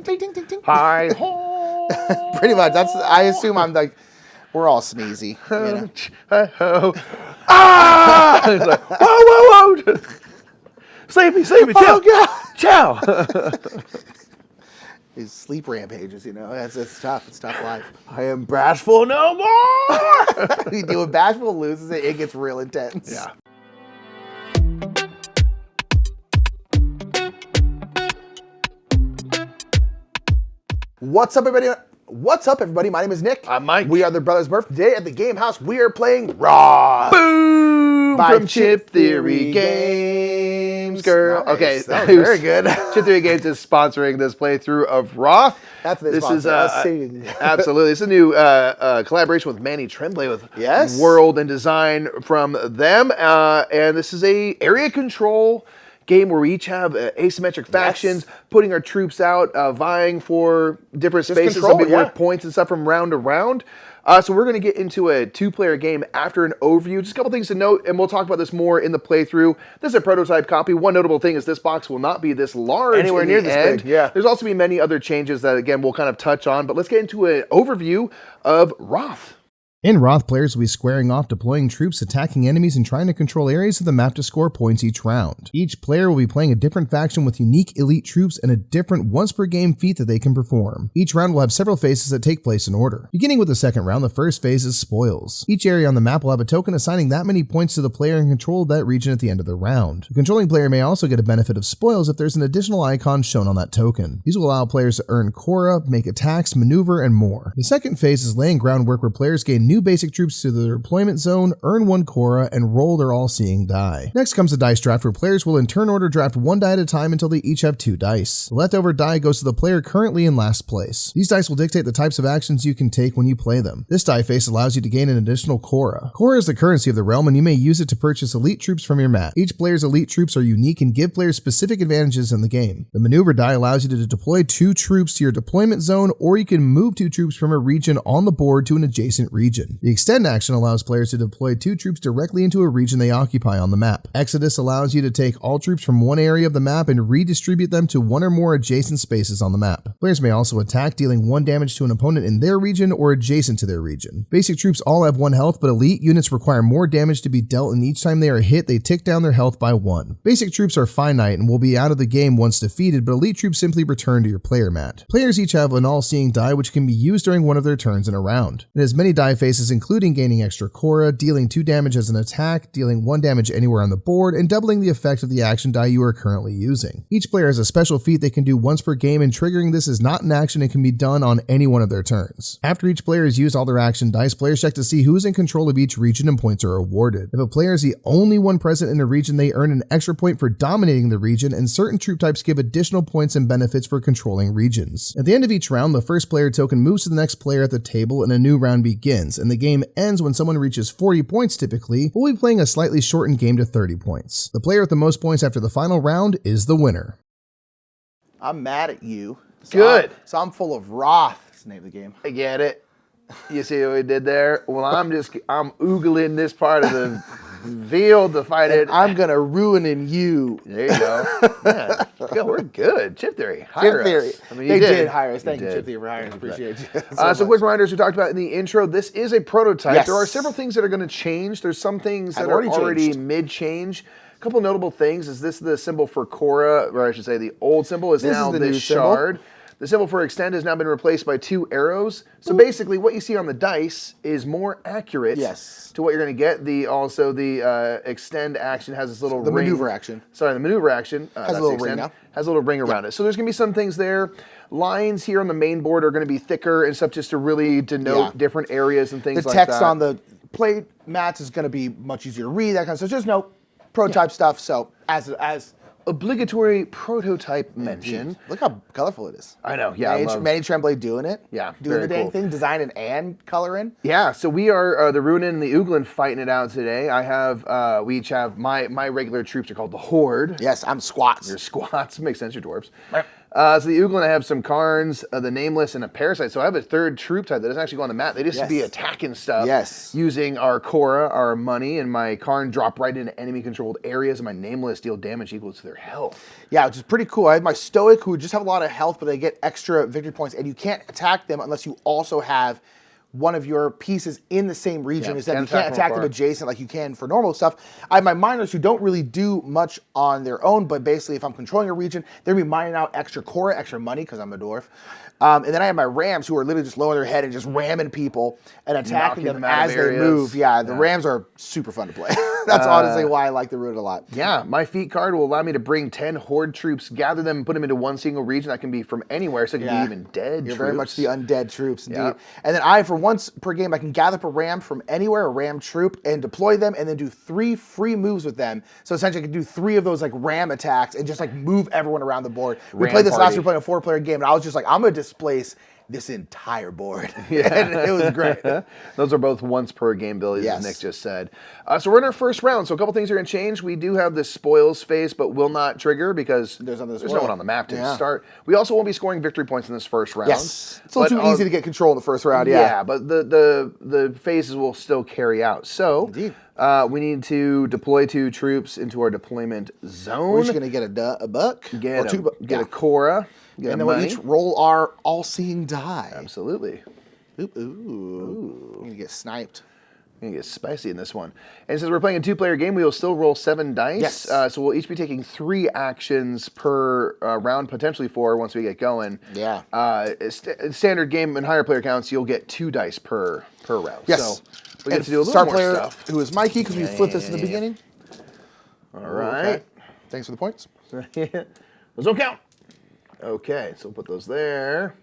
tinkly, tink, tink, tink. Hi ho. Pretty much. I assume I'm like, we're all sneezy. You know? Ah! It's like, whoa, whoa, whoa. Sleepy, sleepy, chill. Oh, God. Ciao. These sleep rampages, you know. It's tough. It's tough life. I am bashful no more. You do a bashful loses it, it gets real intense. Yeah. What's up, everybody? What's up, everybody? My name is Nick. I'm Mike. We are the Brothers Murph. Today at the Game House, we are playing Wroth. Boom! By From Chip Theory Games, girl. Nice. Okay, That was very good. Chip Theory Games is sponsoring this playthrough of Wroth. That's what they This is sponsor. absolutely. It's a new collaboration with Manny Trembley with Yes. world and design from them, and this is a area control game where we each have asymmetric factions, putting our troops out, vying for different spaces, control, something yeah. worth points and stuff from round to round. So we're going to get into a two-player game after an overview. Just a couple things to note, and we'll talk about this more in the playthrough. This is a prototype copy. One notable thing is this box will not be this large Anywhere near this end. big, yeah. There's also be many other changes that, again, we'll kind of touch on. But let's get into an overview of Wroth. In Wroth, players will be squaring off, deploying troops, attacking enemies, and trying to control areas of the map to score points each round. Each player will be playing a different faction with unique elite troops and a different once-per-game feat that they can perform. Each round will have several phases that take place in order. Beginning with the second round, the first phase is Spoils. Each area on the map will have a token assigning that many points to the player in control of that region at the end of the round. The controlling player may also get a benefit of Spoils if there's an additional icon shown on that token. These will allow players to earn Cora, make attacks, maneuver, and more. The second phase is laying groundwork where players gain new basic troops to their deployment zone, earn one Cora, and roll their all-seeing die. Next comes the dice draft, where players will in turn order draft one die at a time until they each have 2 dice. The leftover die goes to the player currently in last place. These dice will dictate the types of actions you can take when you play them. This die face allows you to gain an additional Cora. Cora is the currency of the realm, and you may use it to purchase elite troops from your map. Each player's elite troops are unique and give players specific advantages in the game. The maneuver die allows you to deploy 2 troops to your deployment zone, or you can move 2 troops from a region on the board to an adjacent region. The extend action allows players to deploy 2 troops directly into a region they occupy on the map. Exodus allows you to take all troops from one area of the map and redistribute them to one or more adjacent spaces on the map. Players may also attack, dealing 1 damage to an opponent in their region or adjacent to their region. Basic troops all have 1 health, but elite units require more damage to be dealt, and each time they are hit, they tick down their health by 1. Basic troops are finite and will be out of the game once defeated, but elite troops simply return to your player mat. Players each have an all-seeing die which can be used during one of their turns in a round. It has many die faces, including gaining extra Cora, dealing 2 damage as an attack, dealing 1 damage anywhere on the board, and doubling the effect of the action die you are currently using. Each player has a special feat they can do once per game, and triggering this is not an action and can be done on any one of their turns. After each player has used all their action dice, players check to see who is in control of each region and points are awarded. If a player is the only one present in a region, they earn an extra point for dominating the region, and certain troop types give additional points and benefits for controlling regions. At the end of each round, the first player token moves to the next player at the table and a new round begins, and the game ends when someone reaches 40 points typically. We'll be playing a slightly shortened game to 30 points. The player with the most points after the final round is the winner. I'm mad at you. Good. So I'm full of Wroth. That's the name of the game. I get it. You see what we did there? Well, I'm oogling this part of the field to fight it. I'm going to ruin in you. There you go. Yeah. Good, we're good. Chip Theory. Hire Chip Theory. us. I mean, They you did hire us. Thank you, did. Chip Theory, for hiring us. Appreciate you. So quick reminders we talked about in the intro. This is a prototype. Yes. There are several things that are going to change. There's some things that Have are already already changed. mid-change. A couple notable things is this the symbol for Cora, or I should say the old symbol is This now is the this new symbol. shard. The symbol for extend has now been replaced by 2 arrows. So basically what you see on the dice is more accurate to what you're going to get. The extend action has this little ring. Maneuver action. Sorry, the maneuver action. Has a little ring now. Has a little ring around it. So there's going to be some things there. Lines here on the main board are going to be thicker and stuff just to really denote different areas and things like that. The text on the plate mats is going to be much easier to read, that kind of stuff. Just no prototype stuff. So as obligatory prototype mention. Look how colorful it is. I know, yeah. Manny Trembley doing it. Yeah, doing very the dang cool. thing, designing and coloring. Yeah, so we are the Runin and the Uglin fighting it out today. I have, we each have, my regular troops are called the Horde. Yes, I'm squats. Your squats, makes sense, your dwarves. So the Ooglin, I have some Karns, the Nameless, and a Parasite. So I have a third troop type that doesn't actually go on the map. They just be attacking stuff. Yes. Using our Korra, our money, and my Karn drop right into enemy-controlled areas, and my Nameless deal damage equal to their health. Yeah, which is pretty cool. I have my Stoic, who just have a lot of health, but they get extra victory points, and you can't attack them unless you also have one of your pieces in the same region. Is that you can't attack them adjacent like you can for normal stuff. I have my miners who don't really do much on their own, but basically if I'm controlling a region, they're going to be mining out extra Korra, extra money, because I'm a dwarf. And then I have my Rams who are literally just lowering their head and just ramming people and attacking them as they move. Yeah, the Rams are super fun to play. That's honestly why I like the route a lot. Yeah, my feat card will allow me to bring 10 Horde troops, gather them, and put them into one single region. That can be from anywhere, so it can be even dead You're troops. very much the undead troops, indeed. And then for once per game, I can gather up a Ram from anywhere, a Ram troop, and deploy them, and then do 3 free moves with them. So essentially, I can do 3 of those like Ram attacks and just like move everyone around the board. We played this last year, playing a 4-player game, and I was just like, I'm going to displace this entire board. And it was great. Those are both once per game abilities, as Nick just said. So we're in our first round. So a couple things are going to change. We do have the spoils phase, but will not trigger because there's no one on the map to start. We also won't be scoring victory points in this first round. Yes, it's a little too easy to get control in the first round. Yeah, but the phases will still carry out. So we need to deploy 2 troops into our deployment zone. We're just going to get a buck, get a Korra. And then we'll each roll our all-seeing die. Absolutely. Ooh. We're going to get sniped. We're going to get spicy in this one. And since we're playing a 2-player game, we will still roll 7 dice. Yes. So we'll each be taking 3 actions per round, potentially 4 once we get going. Yeah. Standard game and higher player counts, you'll get 2 dice per round. Yes. So we get to do a little more stuff. Who is Mikey, because we flipped this in the beginning. All right. Okay. Thanks for the points. Those don't count. Okay, so we'll put those there.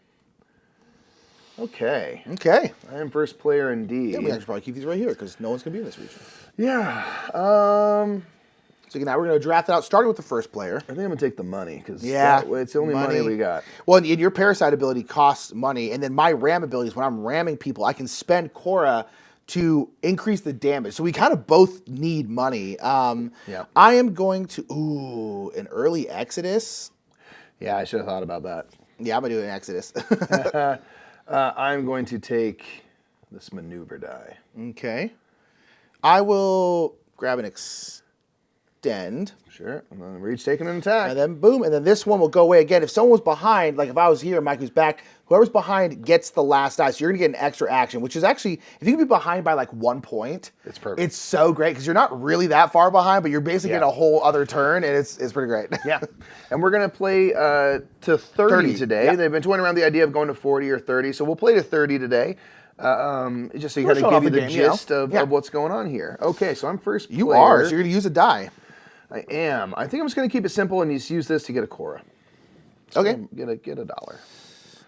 Okay. Okay. I am first player indeed. Yeah, we should probably keep these right here because no one's going to be in this region. Yeah. So now we're going to draft it out, starting with the first player. I think I'm going to take the money because it's the only money we got. Well, and your Parasite ability costs money, and then my Ram abilities, when I'm ramming people, I can spend Korra to increase the damage. So we kind of both need money. I am going to, an early Exodus. Yeah, I should have thought about that. Yeah, I'm going to do an Exodus. I'm going to take this maneuver die. Okay. I will grab an extend. Sure. And then we're each taking an attack. And then boom. And then this one will go away again. If someone was behind, like if I was here and Mike was back, whoever's behind gets the last die. So you're going to get an extra action, which is actually, if you can be behind by like 1 point, it's perfect. It's so great because you're not really that far behind, but you're basically getting a whole other turn, and it's pretty great. Yeah. And we're going to play to 30 today. Yeah. They've been toying around the idea of going to 40 or 30. So we'll play to 30 today. Just so you kind of give you the gist of what's going on here. Okay, so I'm first player. You are, so you're going to use a die. I am. I think I'm just going to keep it simple and just use this to get a Korra. So okay. Get a dollar.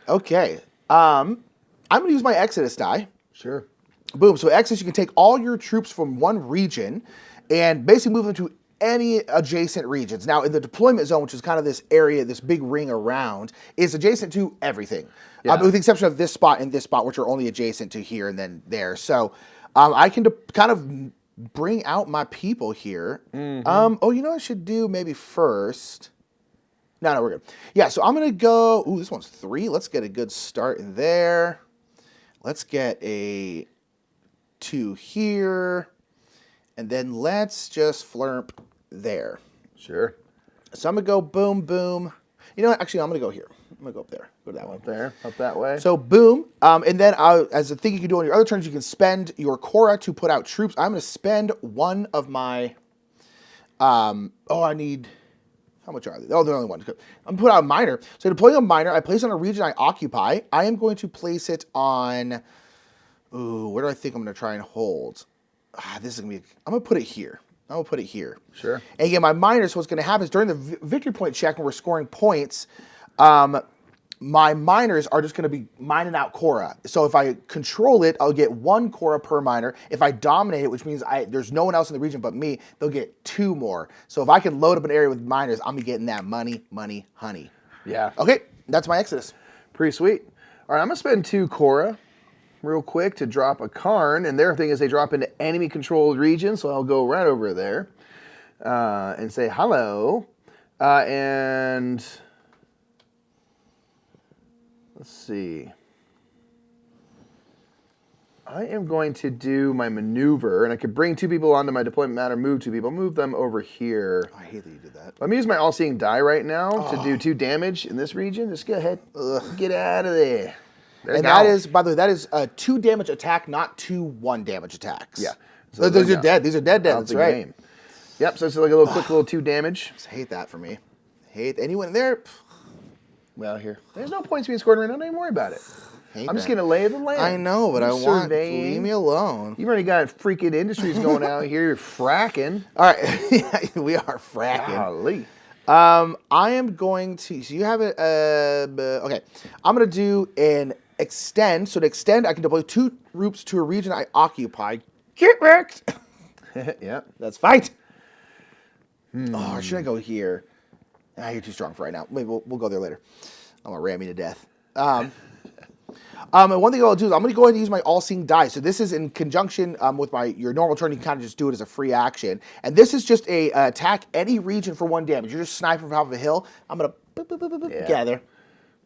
Okay. I'm going to use my Exodus die. Sure. Boom. So Exodus, you can take all your troops from one region and basically move them to any adjacent regions. Now, in the deployment zone, which is kind of this area, this big ring around, is adjacent to everything. With the exception of this spot and this spot, which are only adjacent to here and then there. So I can kind of bring out my people here. Oh, you know what I should do maybe first? No, we're good. Yeah, so I'm going to go... Ooh, this one's 3. Let's get a good start in there. Let's get a 2 here. And then let's just flirp there. Sure. So I'm going to go boom, boom. You know what? Actually, I'm going to go here. I'm going to go up there. Go to that one. Up there. Up that way. So boom. And then as a thing you can do on your other turns, you can spend your Korra to put out troops. I'm going to spend one of my... I need... How much are they? Oh, they're only one. I'm going to put out a miner. So deploying a miner, I place it on a region I occupy. I am going to place it on... Ooh, where do I think I'm going to try and hold? This is going to be... I'm going to put it here. I'm going to put it here. Sure. And again, my miner, so what's going to happen is during the victory point check when we're scoring points, my miners are just going to be mining out Korra. So if I control it, I'll get 1 Korra per miner. If I dominate it, which means there's no one else in the region but me, they'll get 2 more. So if I can load up an area with miners, I'm going to be getting that money, honey. Yeah. Okay, that's my Exodus. Pretty sweet. All right, I'm going to spend 2 Korra real quick to drop a Karn. And their thing is they drop into enemy-controlled regions, so I'll go right over there and say hello. And... Let's see. I am going to do my maneuver, and I could bring 2 people onto my deployment mat or move 2 people. Move them over here. I hate that you did that. Let me use my all-seeing die right now to do 2 damage in this region. Just go ahead. Get out of there. And that is, by the way, that is a 2 damage attack, not 2 1 damage attacks. Yeah. So those are dead. These are dead. That's right. Game. Yep. So it's like a little quick little 2 damage. Just hate that for me. Hate anyone in there. Well, here. There's no points being scored right now. Don't even worry about it. I'm just going to lay the land. I know, but I want to leave me alone. You've already got freaking industries going out here. You're fracking. All right. We are fracking. Golly. I am going to, so you have it, okay. I'm going to do an extend. So to extend, I can deploy 2 troops to a region I occupy. Get wrecked. Yeah. That's fight. Oh, or should I go here? You're too strong for right now. Maybe we'll go there later. I'm going to ram me to death. And one thing I'll do is I'm going to go ahead and use my all-seeing die. So this is in conjunction with your normal turn. You can kind of just do it as a free action. And this is just a attack any region for 1 damage. You're just sniping from top of a hill. I'm going to gather.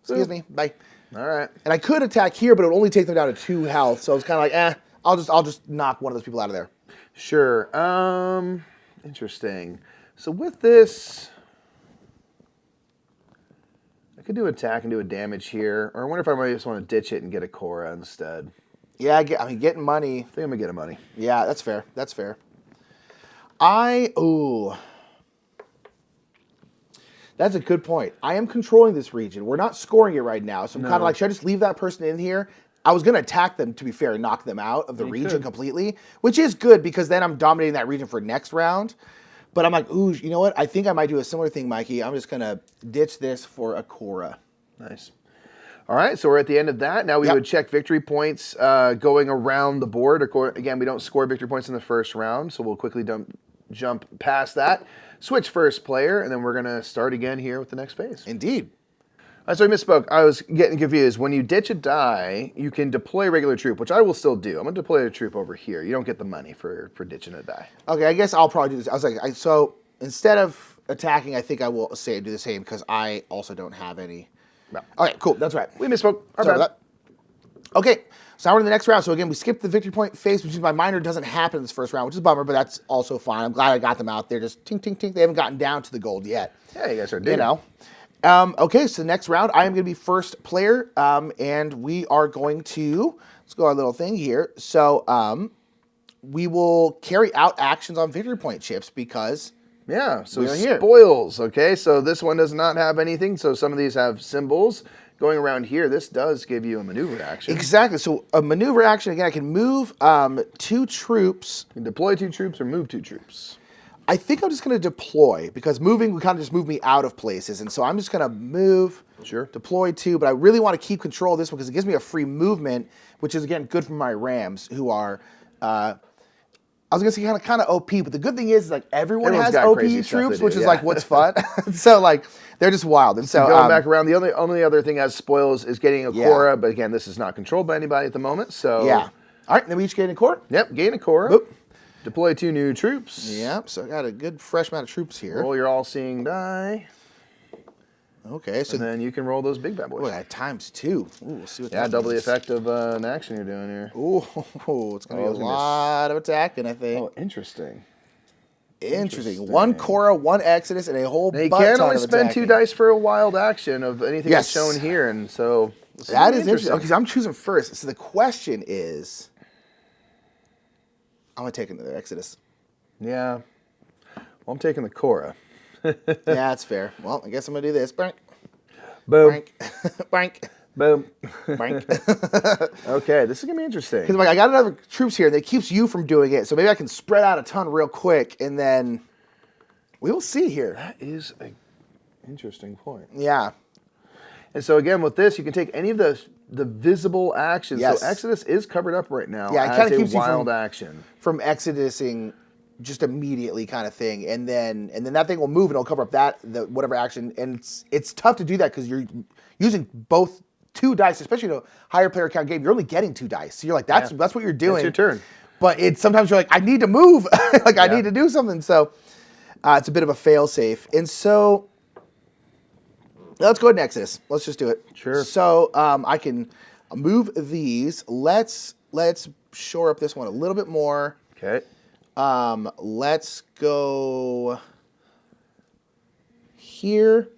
Excuse me. Bye. All right. And I could attack here, but it would only take them down to 2 health. So it's kind of like, I'll just knock one of those people out of there. Sure. Interesting. So with this, I could do attack and do a damage here. Or I wonder if I might just want to ditch it and get a Cora instead. Yeah, I mean, getting money. I think I'm going to get a money. Yeah, that's fair. That's fair. That's a good point. I am controlling this region. We're not scoring it right now. So I'm kind of like, should I just leave that person in here? I was going to attack them, to be fair, and knock them out of the region completely, which is good because then I'm dominating that region for next round. But I'm like, ooh, you know what? I think I might do a similar thing, Mikey. I'm just going to ditch this for a Cora. Nice. All right, so we're at the end of that. Now we would check victory points going around the board. Again, we don't score victory points in the first round, so we'll quickly jump past that. Switch first player, and then we're going to start again here with the next phase. Indeed. So I misspoke. I was getting confused. When you ditch a die, you can deploy a regular troop, which I will still do. I'm going to deploy a troop over here. You don't get the money for ditching a die. Okay, I guess I'll probably do this. I was like, so instead of attacking, I think I will do the same because I also don't have any. No. All right, cool. That's right. We misspoke. Sorry about that. Okay, so now we're in the next round. So again, we skipped the victory point phase, which is my minor doesn't happen in this first round, which is a bummer, but that's also fine. I'm glad I got them out there. Just tink, tink, tink. They haven't gotten down to the gold yet. Yeah, you guys are doing. Okay, so next round, I am going to be first player, and we are going to, let's go our little thing here. So we will carry out actions on victory point chips because so spoils, okay? So this one does not have anything, so some of these have symbols. Going around here, this does give you a maneuver action. Exactly, so a maneuver action, again, I can move 2 troops. You can deploy 2 troops or move 2 troops. I think I'm just going to deploy because moving would kind of just move me out of places. And so I'm just going to move, deploy 2. But I really want to keep control of this one because it gives me a free movement, which is, again, good for my Rams who are, I was going to say kind of OP. But the good thing is like everyone has OP troops, which is like what's fun. So like they're just wild. And so going back around, the only other thing as spoils is getting a Cora. But again, this is not controlled by anybody at the moment. So all right, then we each gain a Cora. Yep, gain a Cora. Boop. Deploy 2 new troops. Yep, so I got a good fresh amount of troops here. Roll your all-seeing die. Okay, so and then you can roll those big bad boys. Oh, times 2. Ooh, we'll see what that double means. the effect of an action you're doing here. Ooh, it's going to be a lot of attacking, I think. Oh, interesting. Interesting. 1 Cora, 1 Exodus, and a whole bunch of attacking. You can only spend 2 dice for a wild action of anything that's shown here, and so that is interesting. Okay, so I'm choosing first. So the question is, I'm going to take another Exodus. Yeah. Well, I'm taking the Cora. Yeah, that's fair. Well, I guess I'm going to do this. Boom. Boom. Boink. Boom. Boink. Okay, this is going to be interesting. Because I got another troops here, and it keeps you from doing it. So maybe I can spread out a ton real quick, and then we will see here. That is an interesting point. Yeah. And so again, with this, you can take any of the visible actions. Yes. So Exodus is covered up right now as a keeps wild action. From Exodusing just immediately kind of thing. And then that thing will move and it'll cover up whatever action. And it's tough to do that because you're using both 2 dice, especially in a higher player count game. You're only getting 2 dice. So you're like, that's what you're doing. It's your turn. But sometimes you're like, I need to move. I need to do something. So it's a bit of a fail safe. And so Let's go ahead and Exodus. Let's just do it. Sure. So I can move these. Let's shore up this one a little bit more. Okay. Let's go here.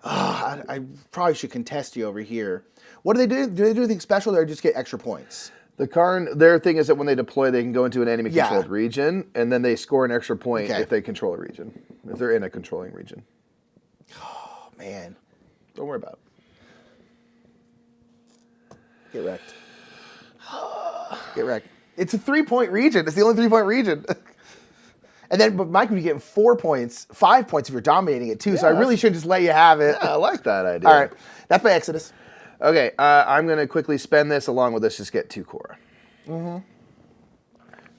I probably should contest you over here. What do they do? Do they do anything special, or just get extra points? The Karn, their thing is that when they deploy, they can go into an enemy-controlled region, and then they score an extra point if they control a region, if they're in a controlling region. Oh, man. Don't worry about it. Get wrecked. Get wrecked. It's a 3-point region. It's the only 3-point region. And then, but Mike would be getting 4 points, 5 points if you're dominating it, too. So I really should just let you have it. Yeah, I like that idea. All right. That's my Exodus. Okay, I'm going to quickly spend this along with this, just get 2 core. Mm-hmm.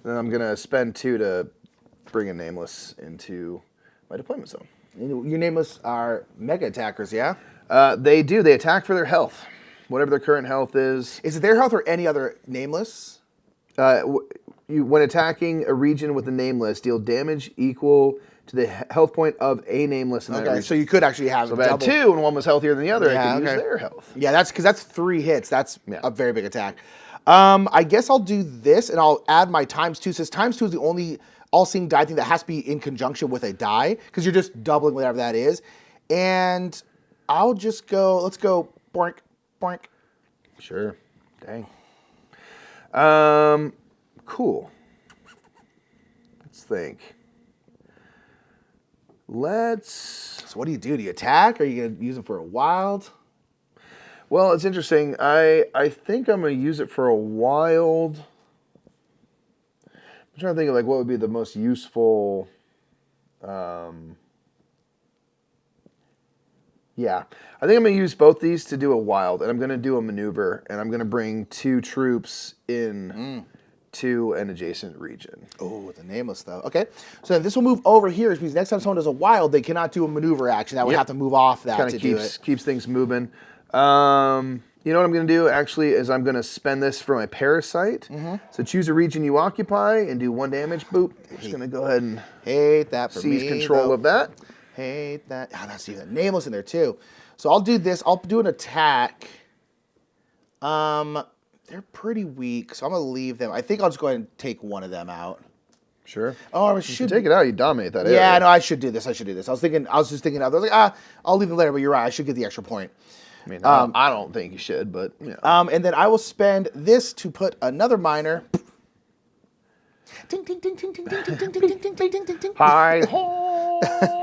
Then I'm going to spend 2 to bring a Nameless into my deployment zone. Your Nameless are mega attackers, yeah? They do. They attack for their health, whatever their current health is. Is it their health or any other Nameless? When attacking a region with a Nameless, deal damage equal to the health point of a Nameless in that region. So you could actually have so if I had 2 and one was healthier than the other, I could use their health. Yeah, that's because that's 3 hits. That's a very big attack. I guess I'll do this, and I'll add my _2. It says ×2 is the only all-seeing die thing that has to be in conjunction with a die, because you're just doubling whatever that is. And I'll just go, let's go boink, boink. Sure. Dang. Cool. Let's think. So what do? Do you attack? Are you going to use it for a wild? Well, it's interesting. I think I'm going to use it for a wild. I'm trying to think of like what would be the most useful. Yeah, I think I'm going to use both these to do a wild, and I'm going to do a maneuver, and I'm going to bring 2 troops in to an adjacent region. Oh, the Nameless, though. Okay, so then this will move over here, which means next time someone does a wild, they cannot do a maneuver action. That would have to move off that to do it. Keeps things moving. You know what I'm going to do, actually, is I'm going to spend this for my Parasite. So choose a region you occupy and do 1 damage. Boop. I'm just going to go ahead and seize control of that. Hate that. Oh, that's even Nameless in there, too. So I'll do this. I'll do an attack. They're pretty weak, so I'm going to leave them. I think I'll just go ahead and take one of them out. Sure. Oh, I should should take it out. You dominate that area. Yeah, no, I should do this. I was just thinking. I was like, I'll leave them later. But you're right. I should get the extra point. I mean, I don't think you should, but yeah. And then I will spend this to put another miner. Ding ding ding ding ding ding ding ding ding ding ding ding ding. Hi.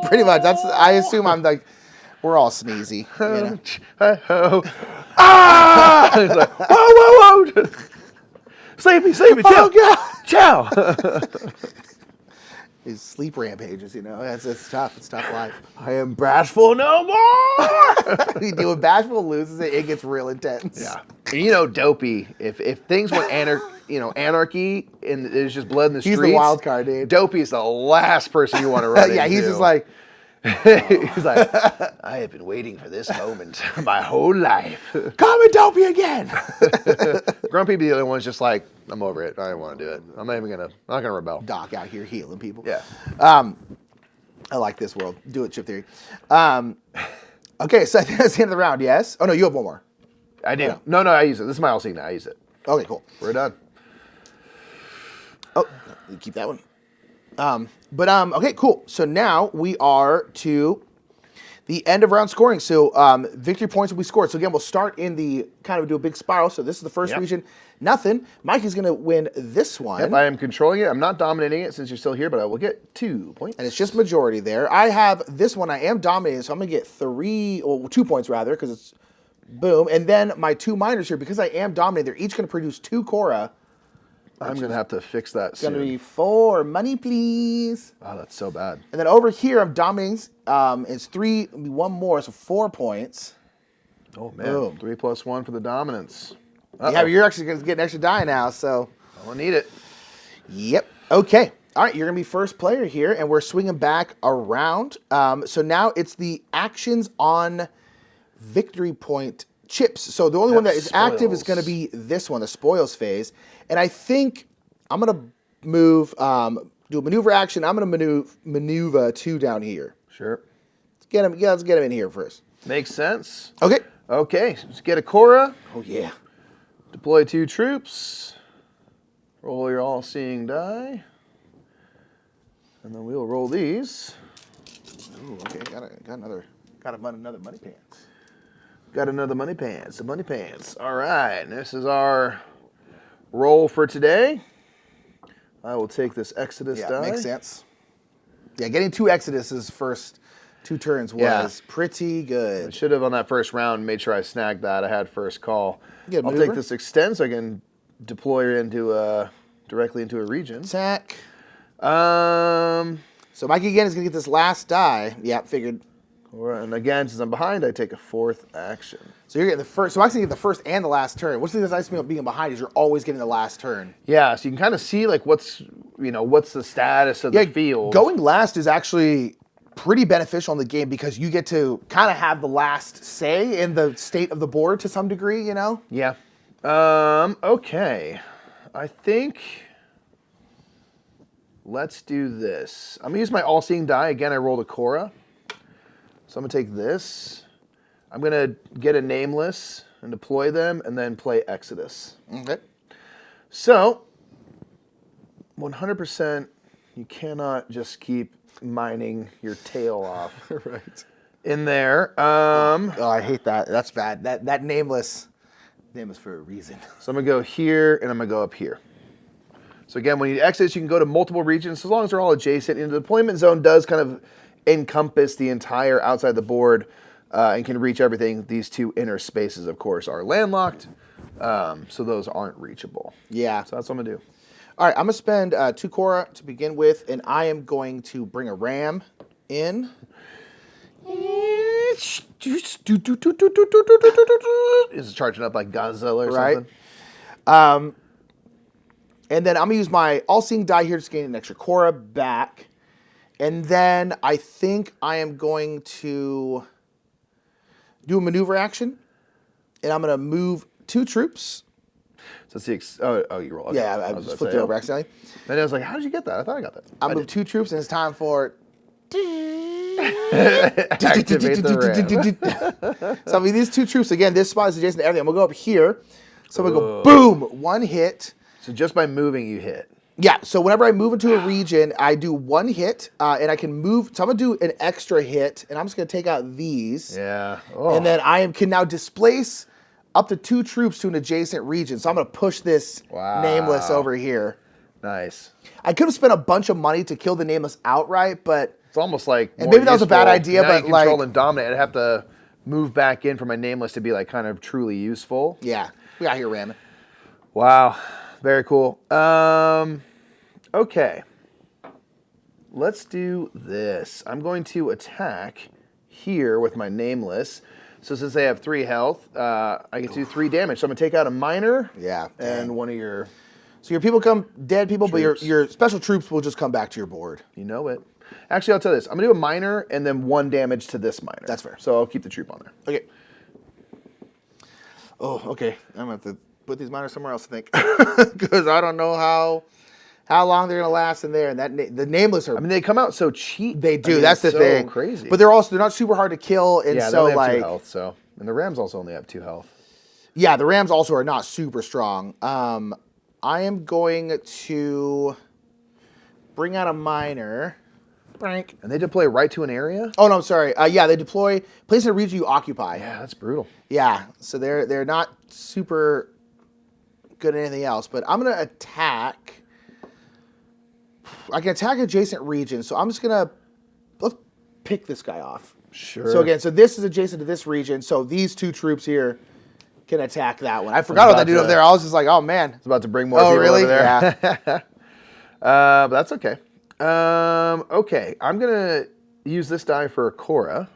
Pretty much. I assume I'm like, we're all sneezy. You know? Ah! It's like, whoa. Save me, ciao. Oh, God. Ciao. His sleep rampages, you know. It's tough. It's tough life. I am bashful no more. When Bashful loses it, it gets real intense. Yeah. And you know, Dopey, if things went anarchy and there's just blood in the streets. He's the wild card, dude. Dopey is the last person you want to run into. Yeah, he's just like, he's like, I have been waiting for this moment my whole life. Come and Dopey again. Grumpy be the only one's just like, I'm over it. I don't want to do it. I'm not gonna rebel. Doc out here healing people. Yeah. I like this world. Do it, Chip Theory. Okay, so I think that's the end of the round, yes? Oh, no, you have one more. I do. No, I use it. This is my all-seeing now. I use it. Okay, cool. We're done. Oh, you keep that one. Okay, cool. So now we are to the end of round scoring. So victory points will be scored. So again, we'll start in the kind of do a big spiral. So this is the first region. Nothing. Mike is going to win this one. Yep, I am controlling it. I'm not dominating it since you're still here, but I will get 2 points. And it's just majority there. I have this one. I am dominating, so I'm going to get 2 points rather, because it's boom. And then my 2 miners here, because I am dominating, they're each going to produce 2 Cora. I'm going to have to fix that soon. It's going to be 4. Money, please. Oh, that's so bad. And then over here, I'm dominating. It's 3, 1 more, so 4 points. Oh, man. Boom. 3 + 1 for the dominance. Yeah, but you're actually going to get an extra die now, so. I'll need it. Yep. Okay. All right, you're going to be first player here, and we're swinging back around. So now it's the actions on victory point chips. So the only one that is active is going to be this one, the spoils phase. And I think I'm going to move, do a maneuver action. I'm going to maneuver 2 down here. Sure. Let's get him in here first. Makes sense. Okay. Okay, let's get a Cora. Oh, yeah. Deploy 2 troops. Roll your all-seeing die. And then we'll roll these. Ooh, okay. Got another money pants. Got another money pants. The money pants. All right, this is our roll for today. I will take this Exodus die. Makes sense. Yeah, getting 2 Exoduses first 2 turns was pretty good. I should have on that first round made sure I snagged that. I had first call. I'll take this extend so I can deploy it into directly into a region. Attack. So Mikey again is gonna get this last die. Yeah, figured. And again, since I'm behind, I take a 4th action. So you're getting the first. So I actually get the first and the last turn. What's the nice thing about being behind is you're always getting the last turn. Yeah, so you can kind of see like what's the status of the field. Going last is actually pretty beneficial in the game because you get to kind of have the last say in the state of the board to some degree. You know. Yeah. Okay. I think. Let's do this. I'm gonna use my all-seeing die again. I rolled a Cora. So I'm going to take this. I'm going to get a nameless and deploy them and then play Exodus. Okay. So, 100%, you cannot just keep mining your tail off. Right. In there. Oh, I hate that. That's bad. That nameless for a reason. So I'm going to go here and I'm going to go up here. So again, when you Exodus, you can go to multiple regions as long as they're all adjacent. And the deployment zone does kind of encompass the entire outside the board and can reach everything. These 2 inner spaces, of course, are landlocked, so those aren't reachable. Yeah. So that's what I'm going to do. All right, I'm going to spend 2 Cora to begin with, and I am going to bring a ram in. Is it charging up like Godzilla or something? And then I'm going to use my all-seeing die here to gain an extra Cora back. And then I think I am going to do a maneuver action. And I'm going to move 2 troops. So let's see. You roll. Okay. Yeah, I just flipped it over accidentally. Then I was like, how did you get that? I thought I got that. I moved 2 troops, and it's time for... Activate the ram. So I mean, these 2 troops, again, this spot is adjacent to everything. I'm going to go up here. So I'm going to go, boom, 1 hit. So just by moving, you hit. Yeah, so whenever I move into a region, I do 1 hit, and I can move. So I'm going to do an extra hit, and I'm just going to take out these. Yeah. Oh. And then I can now displace up to 2 troops to an adjacent region. So I'm going to push this nameless over here. Nice. I could have spent a bunch of money to kill the nameless outright, but... It's almost like and maybe that was a bad idea, now but you control and dominate. I'd have to move back in for my nameless to be like kind of truly useful. Yeah, we got here ramming. Wow. Very cool. Okay. Let's do this. I'm going to attack here with my nameless. So since they have 3 health, I get to do 3 damage. So I'm going to take out a minor. Yeah. And one of your... So your people come dead people, troops. But your special troops will just come back to your board. You know it. Actually, I'll tell you this. I'm going to do a minor and then 1 damage to this minor. That's fair. So I'll keep the troop on there. Okay. Oh, okay. I'm going to have to put these minors somewhere else, I think. Because I don't know how long they're going to last in there. And the nameless are... I mean, they come out so cheap. They do. I mean, that's the thing. Crazy. But they're not super hard to kill. And yeah, so they only have like... 2 health, so... And the Rams also only have 2 health. Yeah, the Rams also are not super strong. I am going to bring out a minor. Frank. And they deploy right to an area? Oh, no, I'm sorry. Yeah, they deploy, place in a region you occupy. Yeah, that's brutal. Yeah, so they're not super good at anything else. But I'm going to attack. I can attack adjacent regions, so I'm just going to, let's pick this guy off. Sure. So again, so this is adjacent to this region, so these 2 troops here can attack that one. I forgot what that dude over there. I was just like, oh, man. It's about to bring more people really? over there. Yeah. But that's okay. Okay, I'm going to use this die for a Cora.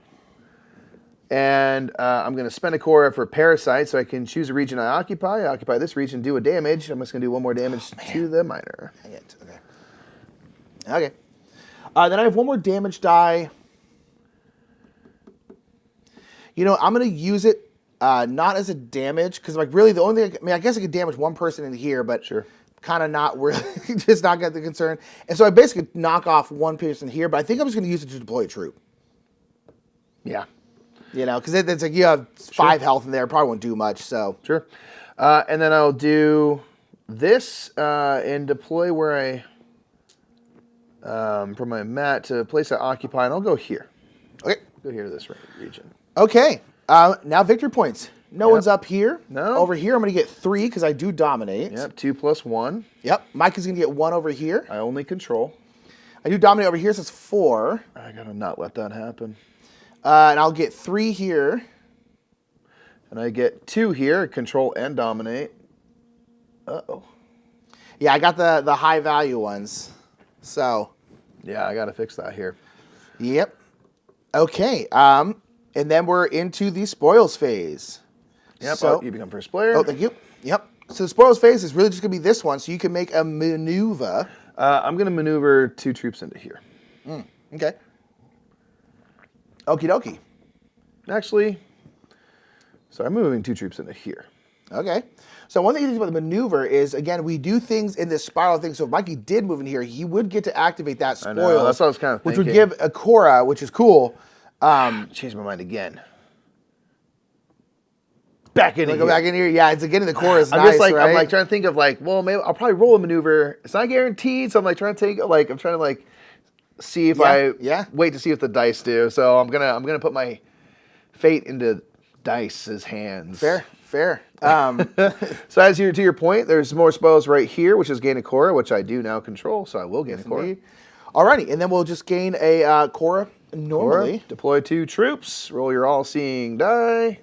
And I'm going to spend a Cora for Parasite so I can choose a region I occupy. I occupy this region, do a damage. I'm just going to do 1 more damage to the minor. Dang it. Okay. Then I have 1 more damage die. You know, I'm going to use it not as a damage, because like really the only thing, I guess I could damage 1 person in here, but sure. Kind of not really, just not get the concern. And so I basically knock off 1 person here, but I think I'm just going to use it to deploy a troop. Yeah. You know, because it's like you have 5 health in there, probably won't do much. So sure. And then I'll do this and deploy where I from my mat to place I occupy, and I'll go here. Okay, go here to this region. Okay, now victory points. No one's up here. No. Over here, I'm going to get 3 because I do dominate. Yep, 2 + 1. Yep, Mike is going to get 1 over here. I only control. I do dominate over here, so it's 4. I got to not let that happen. And I'll get 3 here. And I get 2 here, control and dominate. Uh-oh. Yeah, I got the high value ones. So. Yeah, I got to fix that here. Yep. Okay, and then we're into the spoils phase. Yep, so, you become first player. Oh, thank you. Yep. So the spoils phase is really just going to be this one, so you can make a maneuver. I'm going to maneuver 2 troops into here. Okay. Okie dokie. Actually, so I'm moving 2 troops into here. Okay. So one thing you think about the maneuver is, again, we do things in this spiral thing. So if Mikey did move in here, he would get to activate that spoils. I know, that's what I was kind of thinking. Which would give a Cora, which is cool. Changed my mind again. Back in here. Go back in here. Yeah, it's again the core is I'm nice, just like right? I'm like trying to think of like, well, maybe I'll probably roll a maneuver. It's not guaranteed, so I'm like trying to take like I'm trying to like see if I wait to see if the dice do. So I'm gonna put my fate into dice's hands. Fair. So as to your point, there's more spoils right here, which is gain a Cora, which I do now control, so I will gain a Cora. Alrighty, and then we'll just gain a Cora normally. Cora, deploy 2 troops. Roll your all-seeing die.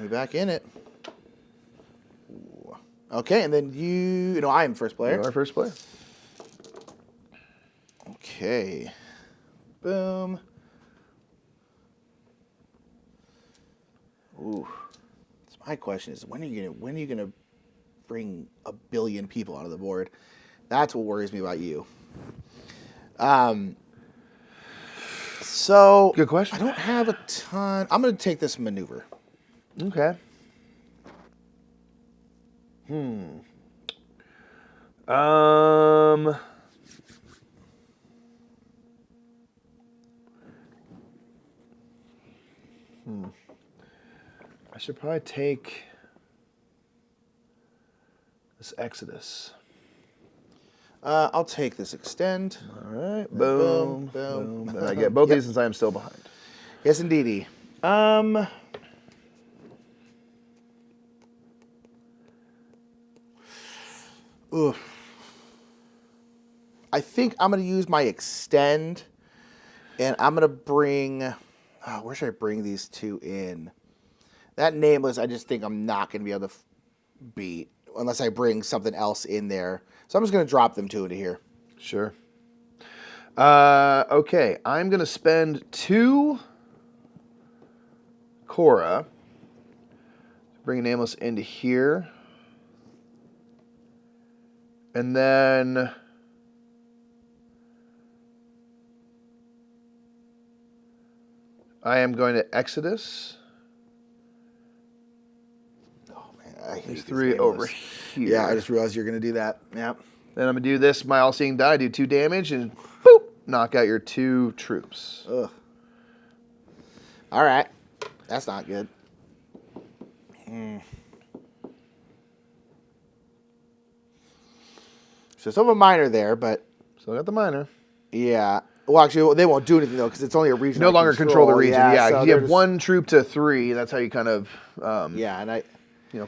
We're back in it. Okay, and then you know, I am first player. You are first player. Okay. Boom. Ooh. So my question is, when are you gonna bring 1 billion people onto the board? That's what worries me about you. So good question. I don't have a ton. I'm gonna take this maneuver. Okay. I should probably take this Exodus. I'll take this extend. All right. Boom. Boom. And I get both these since I am still behind. Yes, indeedy. Oof. I think I'm going to use my extend, and I'm going to bring... Oh, where should I bring these 2 in? That nameless, I just think I'm not going to be able to beat unless I bring something else in there. So I'm just going to drop them 2 into here. Sure. Okay, I'm going to spend 2 Cora. Bring a nameless into here. And then I am going to Exodus. Oh, man. I hate There's these 3 nameless. over here. Yeah, I just realized you're going to do that. Yeah. Then I'm going to do this, my all-seeing die, do 2 damage, and boop, knock out your 2 troops. Ugh. All right. That's not good. So some of a minor there, but Still got the minor. yeah. Well, actually, they won't do anything though because it's only a region. No longer control the region. Yeah, so you have just, 1 troop to 3. That's how you kind of yeah, and I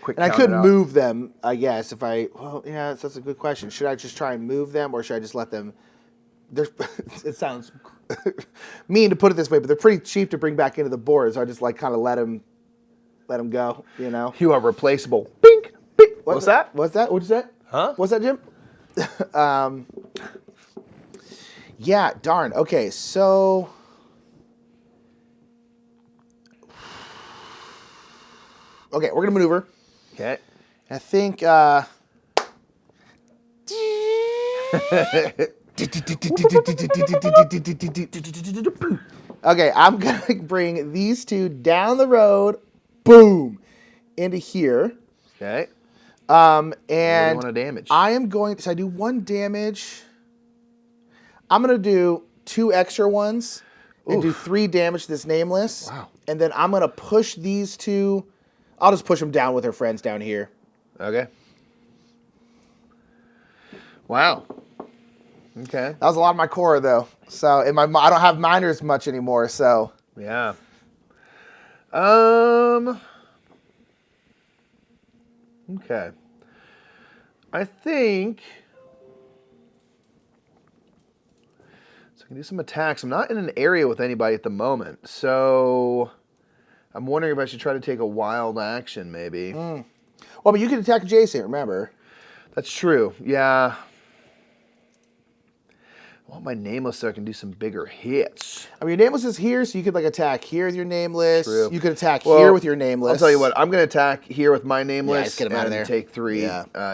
quick. and I count could it out. move them, I guess. If I that's a good question. Should I just try and move them, or should I just let them? There's it sounds mean to put it this way, but they're pretty cheap to bring back into the board, so I just like kind of let them go. You know. You are replaceable. Bink, bink. What's that? What's that? What'd you say? Huh? What's that, Jim? Yeah, darn. Okay, so okay, we're gonna maneuver. Okay. I think okay, I'm gonna bring these 2 down the road, boom, into here. Okay. And want to damage? I am going to, so I do 1 damage. I'm going to do 2 extra ones and do 3 damage to this nameless. Wow. And then I'm going to push these 2. I'll just push them down with their friends down here. Okay. Wow. Okay. That was a lot of my core, though. So I don't have miners much anymore, so. Yeah. Okay. I think... So I can do some attacks. I'm not in an area with anybody at the moment, so... I'm wondering if I should try to take a wild action, maybe. Well, but you can attack adjacent, remember? That's true. Yeah. I want my nameless so I can do some bigger hits. I mean, your nameless is here, so you could like attack here with your nameless. True. You could attack here with your nameless. I'll tell you what. I'm going to attack here with my nameless just get him out of there. take 3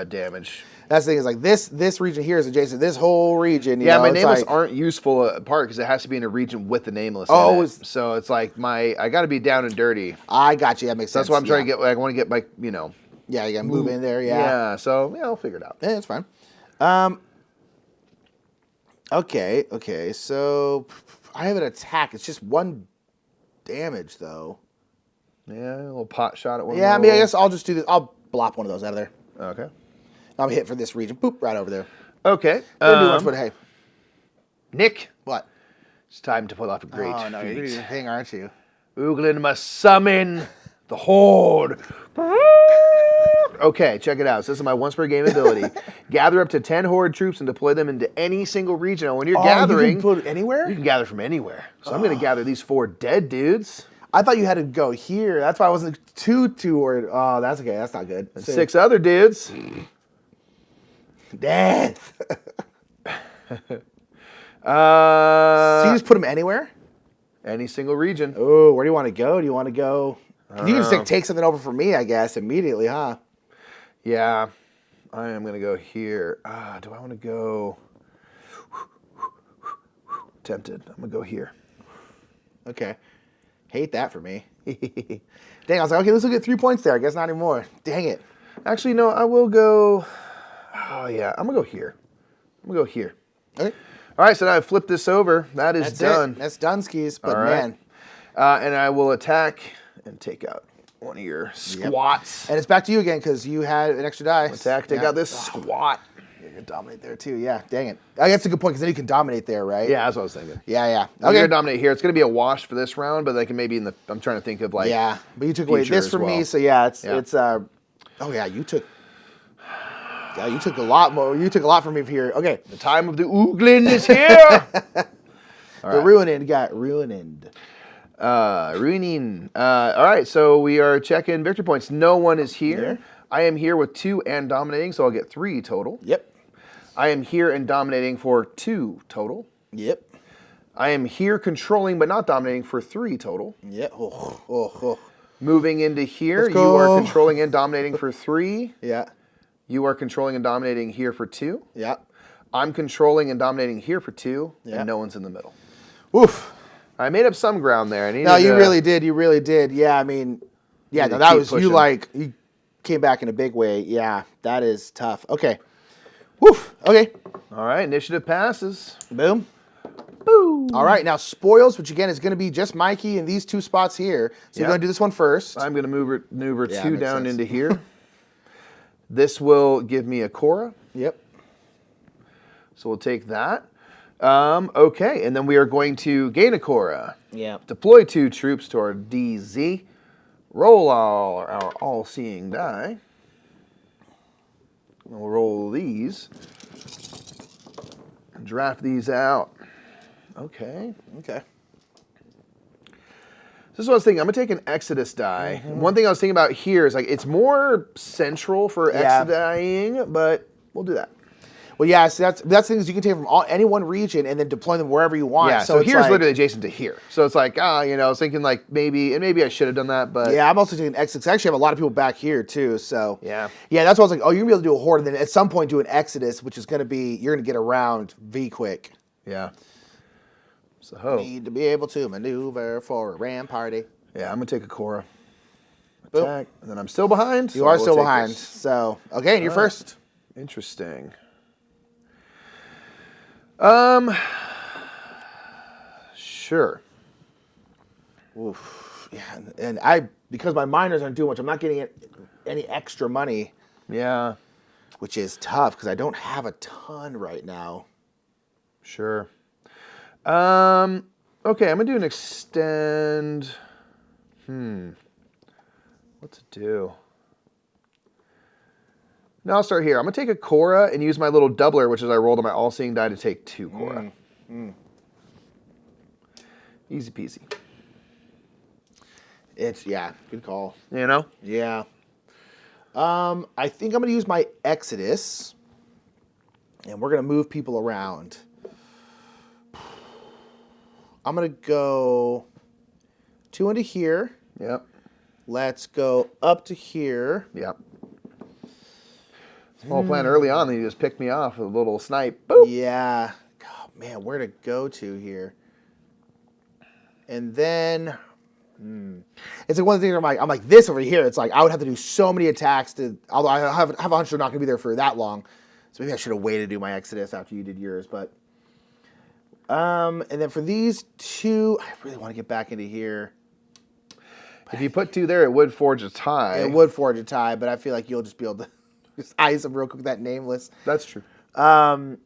damage. That's the thing is like this region here is adjacent. This whole region. You Yeah, know, my it's nameless like, aren't useful apart because it has to be in a region with the nameless. Oh, in it. So it's like I got to be down and dirty. I got you. That makes sense. That's why I'm trying to get. I want to get my Yeah, you got to move in there. Yeah. Yeah. So I'll figure it out. Yeah, it's fine. Okay. So I have an attack. It's just 1 damage though. Yeah, a little pot shot at one. Yeah, I mean, I guess I'll just do this. I'll blop one of those out of there. Okay. I'm hit for this region. Boop, right over there. Okay. Don't do much, but hey. Nick, What? it's time to pull off a great Oh, no, you're feat. doing the thing, aren't you? Uglin must summon the Horde. Okay, check it out. So this is my once per game ability. Gather up to 10 Horde troops and deploy them into any single region. Now, when you're gathering... You can put it anywhere? You can gather from anywhere. So I'm going to gather these 4 dead dudes. I thought you had to go here. That's why I wasn't too worried. Oh, that's okay. That's not good. And 6 other dudes. Death. So you just put them anywhere? Any single region. Oh, where do you want to go? Do you want to go? You can just take something over for me, I guess, immediately, huh? Yeah. I am going to go here. Do I want to go... Tempted. I'm going to go here. Okay. Hate that for me. Dang, I was like, okay, this will get 3 points there. I guess not anymore. Dang it. Actually, no, I will go... Oh, yeah. I'm going to go here. I'm going to go here. Okay. All right, so now I've flipped this over. That is done. That's done, skis. But All right. man. And I will attack and take out one of your squats. And it's back to you again because you had an extra die. Attack, take out this squat. You're going to dominate there too. Yeah, dang it. I guess that's a good point because then you can dominate there, right? Yeah, that's what I was thinking. Yeah. I'm going to dominate here. It's going to be a wash for this round, but they can maybe I'm trying to think of like. Yeah, but you took away this from me, so yeah, it's. Oh yeah, you took a lot more. You took a lot from me here. Okay. The time of the Uglin is here. The ruining got ruined. Ruining. All right, so we are checking victory points. No one is here. I am here with 2 and dominating, so I'll get 3 total. Yep. I am here and dominating for 2 total. Yep. I am here controlling but not dominating for 3 total. Yep. Oh. Moving into here, Let's you are go. controlling and dominating for 3. Yeah. You are controlling and dominating here for 2. Yeah. I'm controlling and dominating here for 2, Yeah. and no one's in the middle. Oof. I made up some ground there. No, you really did. You really did. Yeah, I mean, yeah, no, that was pushing. you came back in a big way. Yeah, that is tough. Okay. Woof. Okay. All right, initiative passes. Boom. Boom. All right, now spoils, which again is going to be just Mikey in these 2 spots here. So you're going to do this one first. I'm going to maneuver 2 makes down sense. into here. This will give me a Cora. Yep. So we'll take that. Okay, and then we are going to gain a Cora. Yeah. Deploy 2 troops to our DZ. Roll our all-seeing die. We'll roll these. And draft these out. Okay. This is what I was thinking. I'm going to take an Exodus die. One thing I was thinking about here is like it's more central for Exodusing, but we'll do that. Well, yeah, so that's things you can take from any one region and then deploy them wherever you want. Yeah, so it's here's like, literally adjacent to here. So it's like, I was thinking like maybe I should have done that, but... Yeah, I'm also taking Exodus. I actually have a lot of people back here too, so... Yeah. Yeah, that's why I was like, oh, you're going to be able to do a Horde, and then at some point do an Exodus, which is going to be, you're going to get around V-quick. Yeah. So... Need to be able to maneuver for a ram party. Yeah, I'm going to take a Cora. Attack, and then I'm still behind. You are still behind, so... Okay, and you're first. Interesting. Sure. Oof. Yeah, and because my miners aren't doing much, I'm not getting any extra money. Yeah. Which is tough because I don't have a ton right now. Sure. Okay, I'm gonna do an extend. What to do? No, I'll start here. I'm gonna take a Cora and use my little doubler, which is I rolled on my all-seeing die to take 2 Cora. Easy peasy. Good call. You know? Yeah. I think I'm gonna use my Exodus, and we're gonna move people around. I'm gonna go 2 into here. Yep. Let's go up to here. Yep. Small plan early on, then you just picked me off with a little snipe. Boop. Yeah. Oh, man, where to go to here? And then it's like one of the things I'm like this over here. It's like I would have to do so many attacks although I have a hunch they're not gonna be there for that long. So maybe I should have waited to do my Exodus after you did yours. But and then for these 2, I really want to get back into here. If you put 2 there, it would forge a tie. It would forge a tie, but I feel like you'll just be able to just ice them real quick with that nameless. That's true. We'll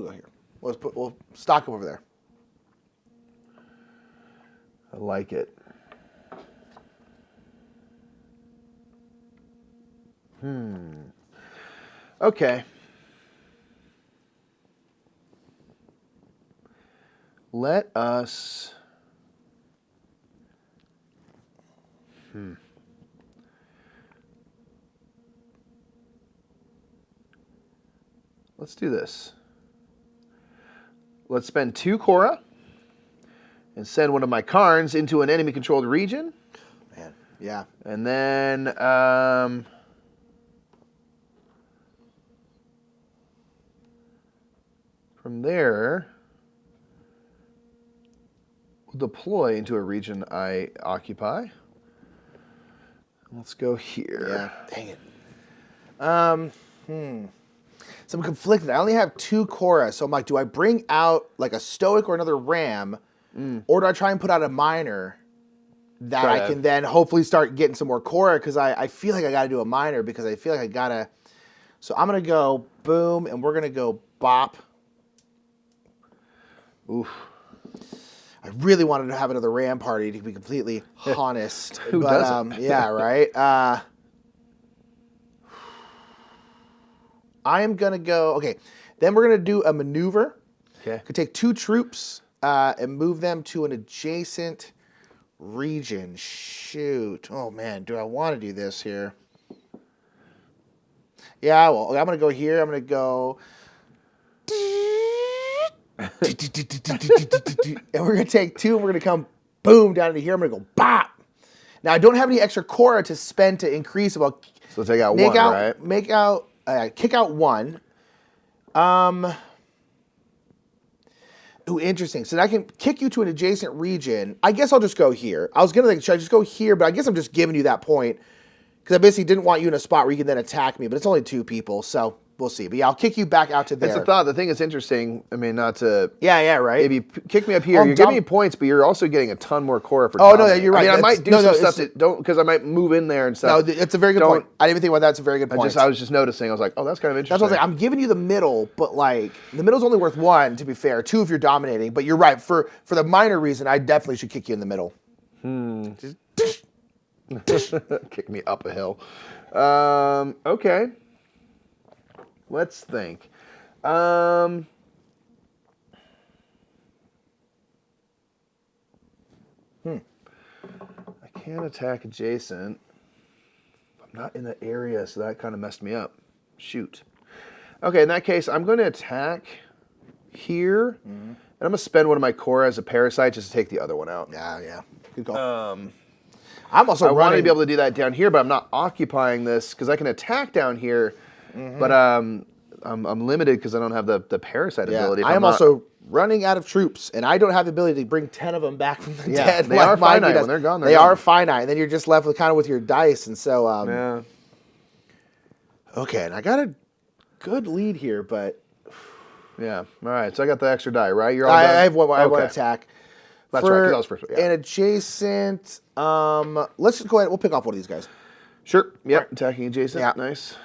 go here. We'll stock them over there. I like it. Okay. Let us... Let's do this. Let's spend 2 Cora and send one of my Karns into an enemy-controlled region. Man, yeah. And then... from there, we'll deploy into a region I occupy. Let's go here. Yeah, dang it. So I'm conflicted. I only have 2 Cora, so I'm like, do I bring out like a Stoic or another Ram, or do I try and put out a Miner that I can then hopefully start getting some more Cora? Because I feel like I got to do a Miner because I feel like I got to. So I'm going to go boom, and we're going to go bop. Oof. I really wanted to have another Ram party, to be completely honest. Who doesn't? Yeah, right. I am going to go, okay, then we're going to do a maneuver. Okay. Could take 2 troops and move them to an adjacent region. Shoot. Oh, man, do I want to do this here? Yeah, well, I'm going to go here. I'm going to go... and we're going to take 2 and we're going to come boom down into here. I'm going to go bop. Now, I don't have any extra Cora to spend to increase. So take out 1, right? Kick out 1. Ooh, interesting. So I can kick you to an adjacent region. I guess I'll just go here. I was going to think, should I just go here? But I guess I'm just giving you that point because I basically didn't want you in a spot where you can then attack me. But it's only 2 people, so we'll see. But yeah, I'll kick you back out to there. That's the thought. The thing that's interesting, I mean, not to... Yeah, right. Maybe kick me up here. You're giving me points, but you're also getting a ton more Cora for Oh, no, you're right. I mean, I might do some stuff that don't... Because I might move in there and stuff. No, it's a very good point. I didn't even think about that. It's a very good point. I was just noticing. I was like, oh, that's kind of interesting. That's what I was like. I'm giving you the middle, but like, the middle's only worth 1, to be fair. 2 if you're dominating. But you're right. For the minor reason, I definitely should kick you in the middle. Kick me up a hill. Okay. Let's think. I can't attack adjacent. I'm not in the area, so that kind of messed me up. Shoot. Okay, in that case, I'm going to attack here, and I'm going to spend one of my Cora as a parasite just to take the other one out. Yeah. Good call. I'm also I wanted to be able to do that down here, but I'm not occupying this because I can attack down here, but I'm limited because I don't have the parasite ability. I am also running out of troops, and I don't have the ability to bring 10 of them back from the dead. They are finite when they're gone. They are finite, and then you're just left with kind of with your dice, and so yeah. Okay, and I gotta good lead here, but yeah. All right, so I got the extra die, right? You're all I done? have one. I want to attack. That's right. 'Cause that was first. Yeah. An adjacent. Let's just go ahead. We'll pick off one of these guys. Sure. Yep. Right. Attacking adjacent. Yeah. Nice.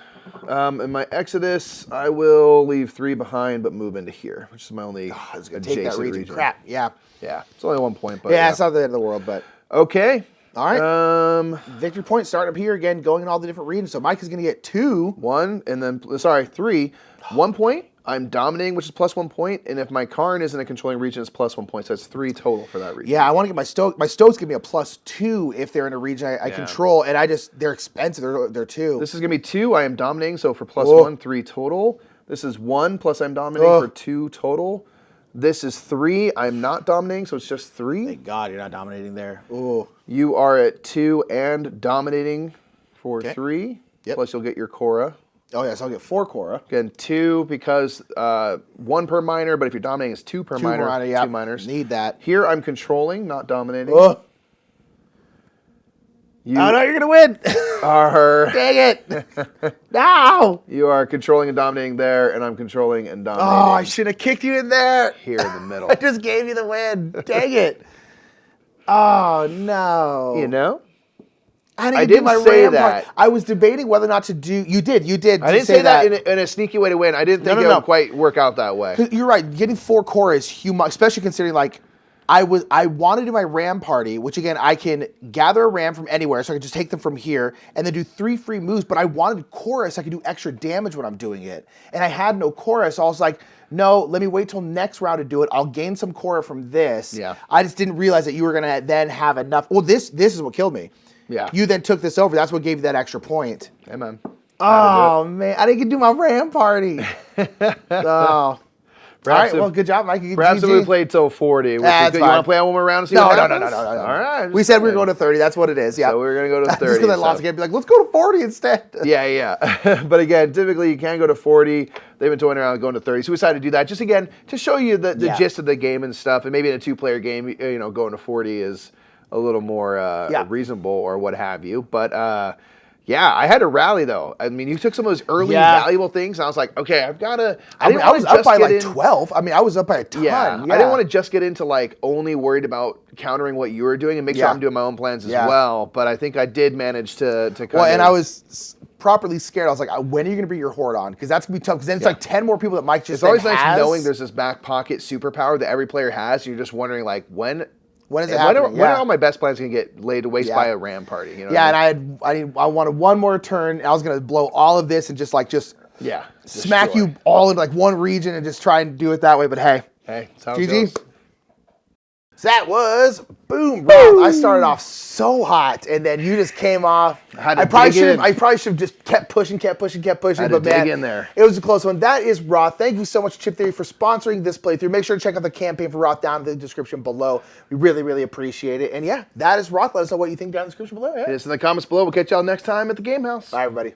In my Exodus, I will leave 3 behind, but move into here, which is my only adjacent take that region. Crap. Yeah. Yeah. It's only 1 point, but yeah, it's not the end of the world, but okay. All right. Victory point starting up here again, going in all the different regions. So Mike is going to get 2. 1, and then 3. 1 point. I'm dominating, which is plus 1 point, and if my Karn is in a controlling region, it's plus 1 point. So that's 3 total for that region. Yeah, I want to get my Stoke. My Stoke's give me a +2 if they're in a region I control, and they're expensive. They're 2. This is gonna be 2. I am dominating, so for plus 1, 3 total. This is 1 plus I'm dominating for 2 total. This is 3. I'm not dominating, so it's just 3. Thank God you're not dominating there. Ooh. You are at 2 and dominating for 3. Yep. Plus you'll get your Korra. Oh, yeah, so I'll get 4 Korra. Again, 2 because 1 per miner, but if you're dominating, it's 2 per miner. 2 miners. Need that. Here, I'm controlling, not dominating. Oh, no, you're going to win. Dang it. No. You are controlling and dominating there, and I'm controlling and dominating. Oh, I should have kicked you in there. Here in the middle. I just gave you the win. Dang it. Oh, no. You know? I didn't say that. I was debating whether or not to do. You did. I didn't say that in a sneaky way to win. I didn't think it would quite work out that way. You're right. Getting 4 core is humongous, especially considering like I wanted to do my ram party, which again I can gather a ram from anywhere, so I can just take them from here and then do 3 free moves. But I wanted chorus, so I could do extra damage when I'm doing it, and I had no chorus. So I was like, no, let me wait till next round to do it. I'll gain some Korra from this. Yeah. I just didn't realize that you were gonna then have enough. Well, this is what killed me. Yeah. You then took this over. That's what gave you that extra point. Hey, man. Oh, man. I didn't get to do my ram party. Oh. All right, well, good job, Mike. Perhaps if we played till 40. That's You want to play one more round and see what happens? No. All right. We said we were going to 30. That's what it is, yeah. So we were going to go to 30. Just because I lost again, be like, let's go to 40 instead. Yeah. But again, typically you can go to 40. They've been toying around going to 30. So we decided to do that just, again, to show you the gist of the game and stuff. And maybe in a 2-player game, going to 40 is a little more reasonable or what have you. But, yeah, I had to rally, though. I mean, you took some of those early valuable things, and I was like, okay, I've got to... I was up by like 12. I mean, I was up by a ton. Yeah. I didn't want to just get into, like, only worried about countering what you were doing and make sure I'm doing my own plans as well. But I think I did manage to kind of... Well, and I was properly scared. I was like, when are you going to bring your horde on? Because that's going to be tough. Because then it's like 10 more people that Mike just It's always nice knowing there's this back pocket superpower that every player has. And you're just wondering, like, when is it happening? When are all my best plans going to get laid to waste by a ram party? You know and I wanted one more turn. I was going to blow all of this and just smack you all in like one region and just try and do it that way. But hey, that's how it GG. goes. So that was boom, Wroth. I started off so hot, and then you just came off. I probably should have just kept pushing. But man, in there. It was a close one. That is Wroth. Thank you so much, Chip Theory, for sponsoring this playthrough. Make sure to check out the campaign for Wroth down in the description below. We really, really appreciate it. And yeah, that is Wroth. Let us know what you think down in the description below. Yeah. Hit us in the comments below. We'll catch y'all next time at the Game House. Bye, everybody.